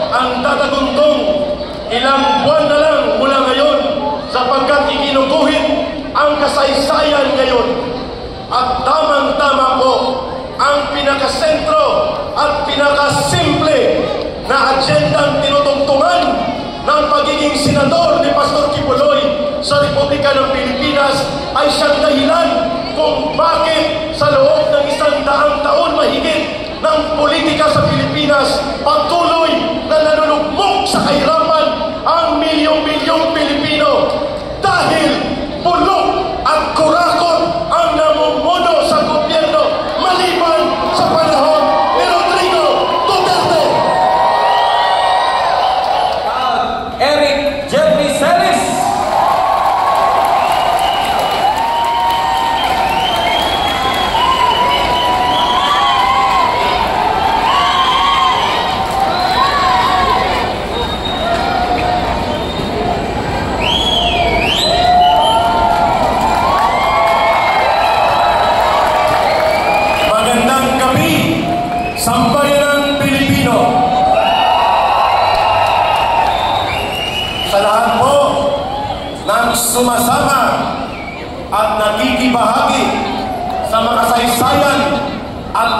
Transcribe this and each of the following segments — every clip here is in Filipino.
ang dadaguntong ilang buwan na lang mula ngayon sapagkat iginuguhit ang kasaysayan ngayon. At tamang-tama po ang pinakasentro at pinakasimple na agendang tinutungtungan ng pagiging senador ni Pastor Kibuloy sa Republika ng Pilipinas ay siyang dahilan kung bakit sa loob ng 100 taon mahigit ng politika sa Pilipinas patuloy na nanunugmok sa kahirapan ang milyong-milyong Pilipino dahil bulok at kurakot ang namumuno sa gobyerno maliban sa panahon ni Rodrigo Duterte. Eric Jeffrey Celis. Sambayanang Pilipino. Sa lahat po ng sumasama at nakikibahagi sa makasaysayan at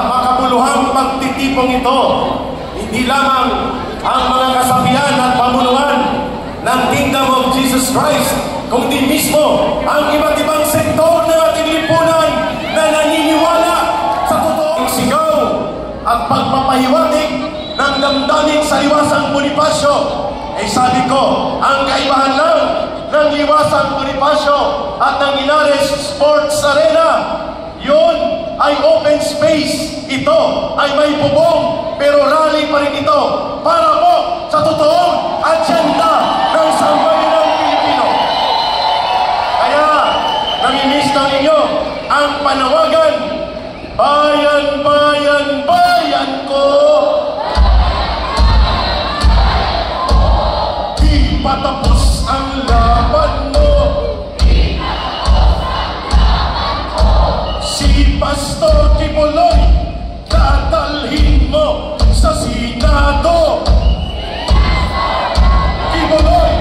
makabuluhang pagtitipong ito, hindi lamang ang mga kasabihan at pamunuan ng Kingdom of Jesus Christ, kundi mismo ang iba't ibang sektor ng ating lipunan na naniniwala sa totoong sigaw at pagpapahiwatig ng damdamin sa Liwasang Bonifacio. Sabi ko, ang kaibahan lang ng Liwasang Bonifacio at ng Linares Sports Arena, yun ay open space. Ito ay may bubong, pero rally pa rin ito para po sa totoong agenda ng sambayanang Pilipino. Kaya, namimiss ng inyo ang panawagan, bayan, bayan, bayan ko. Di patapos ang laban mo. Si Pastor Kibuloy, dadalhin mo sa Senado. Kibuloy,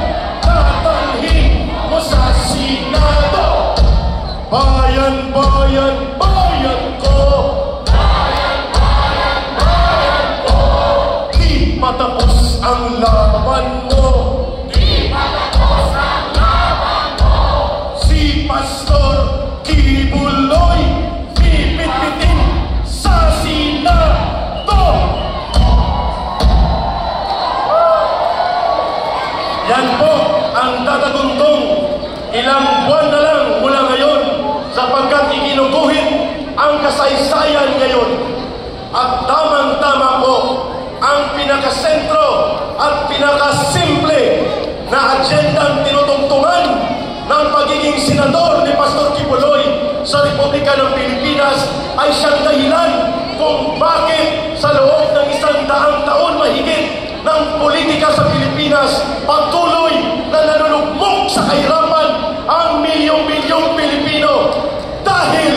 dadalhin mo sa Senado. Bayan, bayan, bayan ko. Matapos ang laban mo. Di matapos ang laban mo. Si Pastor Kibuloy, pipit-pitin sa Senado. Yan po ang dadaguntong ilang buwan na lang mula ngayon sapagkat iginuguhit ang kasaysayan ngayon. At tamang-tama po ang pinakasentro at pinakasimple na agendang tinutungtungan ng pagiging senador ni Pastor Kibuloy sa Republika ng Pilipinas ay siyang dahilan kung bakit sa loob ng 100 taon mahigit ng politika sa Pilipinas patuloy na nanunugmok sa kahirapan ang milyong-milyong Pilipino dahil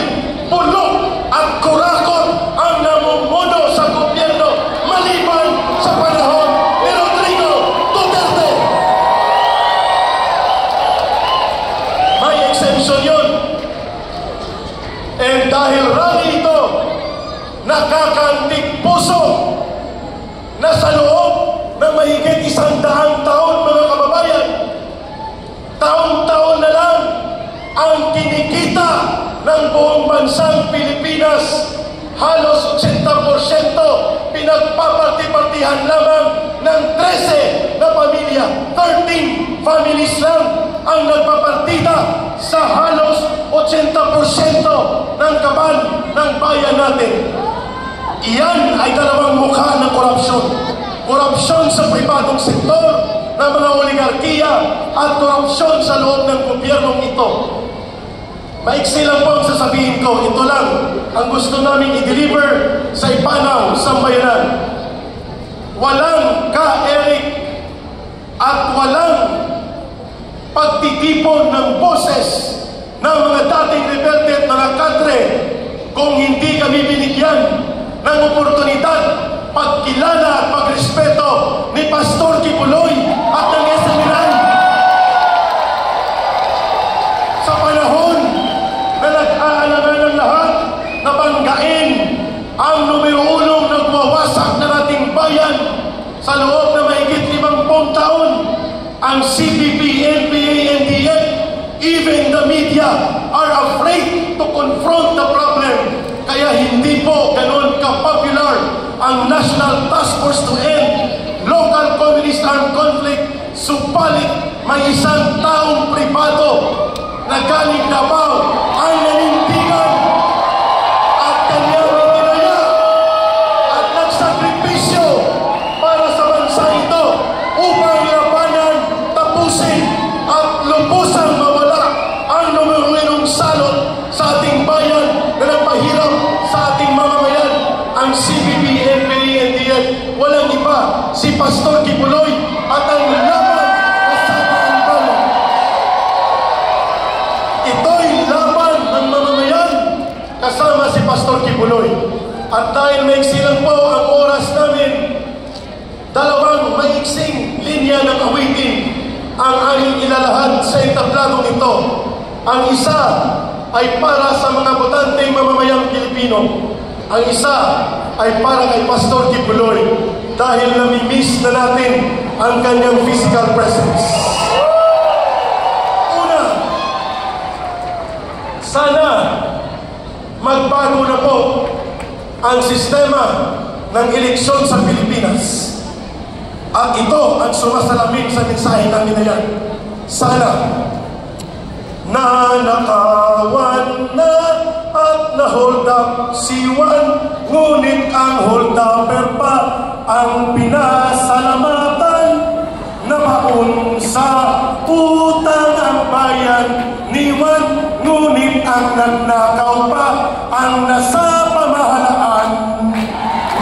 bulok at kurakot ang namumuno sa gobyerno maliban sa panahon ni Rodrigo Duterte. May exemption yun. And dahil rally ito, nakakantig puso na sa loob ng mahigit 100 taon, mga kababayan, taon-taon na lang ang kinikita ng buong bansang Pilipinas. Halos 80% pinagpaparti-partihan lamang ng 13 na pamilya. 13 families lang ang nagpapartida sa halos 80% ng kaban ng bayan natin. Iyan ay dalawang mukha ng korupsyon. Korupsyon sa pribadong sektor ng mga oligarkiya at korupsyon sa loob ng gobyernong ito. Maiksi lang po ang sasabihin ko. Ito lang ang gusto namin i-deliver sa ipanaw, sambayanan. Walang ka-Eric at walang pagtitipon ng boses ng mga dating rebelde at mga kadre kung hindi kami binigyan ng oportunidad, pagkilala at pagrespeto Sa loob na mahigit 50 taon, ang CPP, NPA, NDF, even the media are afraid to confront the problem. Kaya hindi po ganun ka-popular ang National Task Force to End Local Communist Armed Conflict. Subalit may isang taong pribado na galing Davao ang nanindigan at kanyang itinaya at nagsakripisyo para sa bansa ito upang labanan, tapusin at lubusang mawala ang numumunong salot sa ating bayan na nagpahirap sa ating mamamayan. Ang CPP, NPA, NDF, walang iba, si Pastor Kibuloy at ang laban kasama ang bayan. Ito'y laban ng mamamayan kasama si Pastor Kibuloy. At dahil maiksi lang po ang oras namin, dalawang maiksing linya ng awitin ang aming ilalahad sa entabladong ito. Ang isa ay para sa mga botanteng mamamayang Pilipino. Ang isa ay para kay Pastor Kibuloy dahil namimiss na natin ang kanyang physical presence. Una, sana magbago na po ang sistema ng eleksyon sa Pilipinas. At ito ang sumasalamin sa mensahe namin na yan. Sana nanakawan na at na-hold up si Juan, ngunit ang hold upper pa ang pinasalamatan na maun sa utang ang bayan ni Juan, ngunit ang nagnakaw pa ang nasa pamahalaan.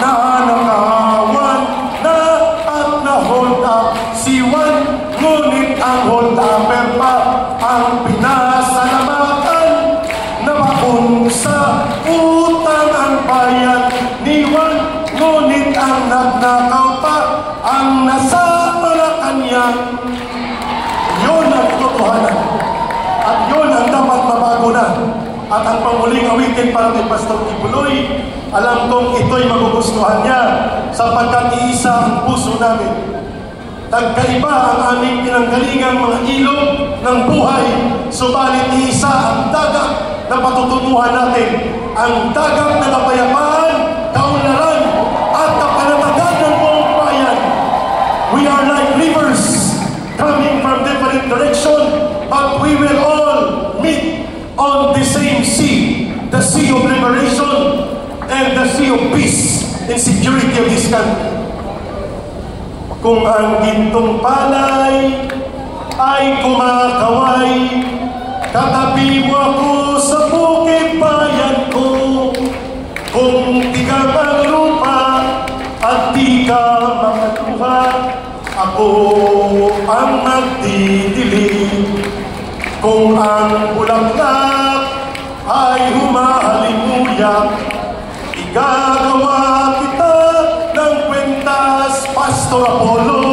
Nanakawan na at na-hold up si Juan, ngunit ang hold upper pa ang pinasalamatan na maun sa utang ang bayan ni Juan, ngunit ang nagnakaw pa ang nasa Malacanang. Yun ang totohanan at yun ang dapat mabago na. At ang panguling awitin para kay Pastor Kibuloy, alam kong ito'y magugustuhan niya sapagkat iisa ang puso namin. Nagkaiba ang aming pinanggalingang mga ilog ng buhay, subalit iisa ang dagat na patutunguhan natin, ang dagat na kapayapaan, kaunlaran at kapanatagan ng buong bayan. We are like rivers coming from different direction, but we will all meet on the same sea, the sea of liberation and the sea of peace and security of this country. Kung ang gintong palay ay kumakaway, katabi mo ako sa bukid bayan ko. Kung di ka maglupa at di ka makaluha, ako ang magdidilig. Kung ang bulaklak ay humahalimuyak, igagawa kita ng kwentas, Pastor Apollo.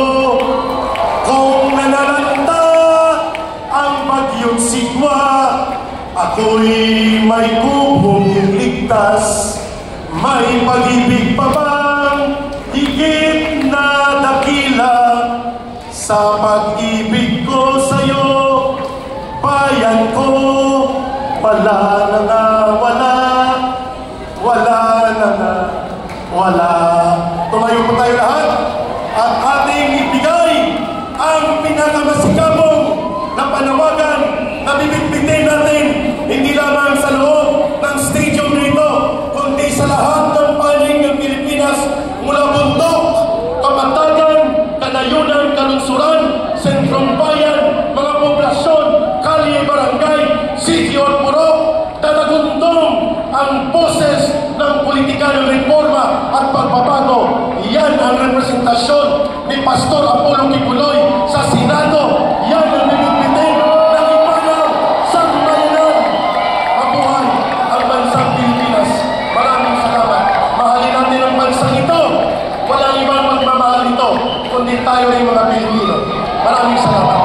Kung nanalanta ang bagyong sigwa, ako'y may kubong ligtas. May pag-ibig pa bang higit na dakila sa pag-ibig ko sa'yo, bayan ko? Wala na nga, wala na nga, wala. Tumayo po tayo lahat at ating ibigay ang pinakamasikabong na panawagan na bibitbitin natin, hindi lamang sa loob ng stadium nito, kundi sa lahat ng panig ng Pilipinas, mula bundok, kapatagan, kanayunan, kalungsuran, sentrong bayan, mga poblasyon, kalye, barangay, sitio at purok, tatagundong ang boses ng politika ng reforma at pagbabago. Yan ang representasyon ni Pastor Apollo Kibuloy sa Senado. Yan ang bibitbitin ng ipanaw sa bayanan. Mabuhay ang bansang Pilipinas. Maraming salamat. Mahalin natin ang bansang ito. Walang ibang magmamahal ito, kundi tayo ay mga Pilipino. Maraming salamat.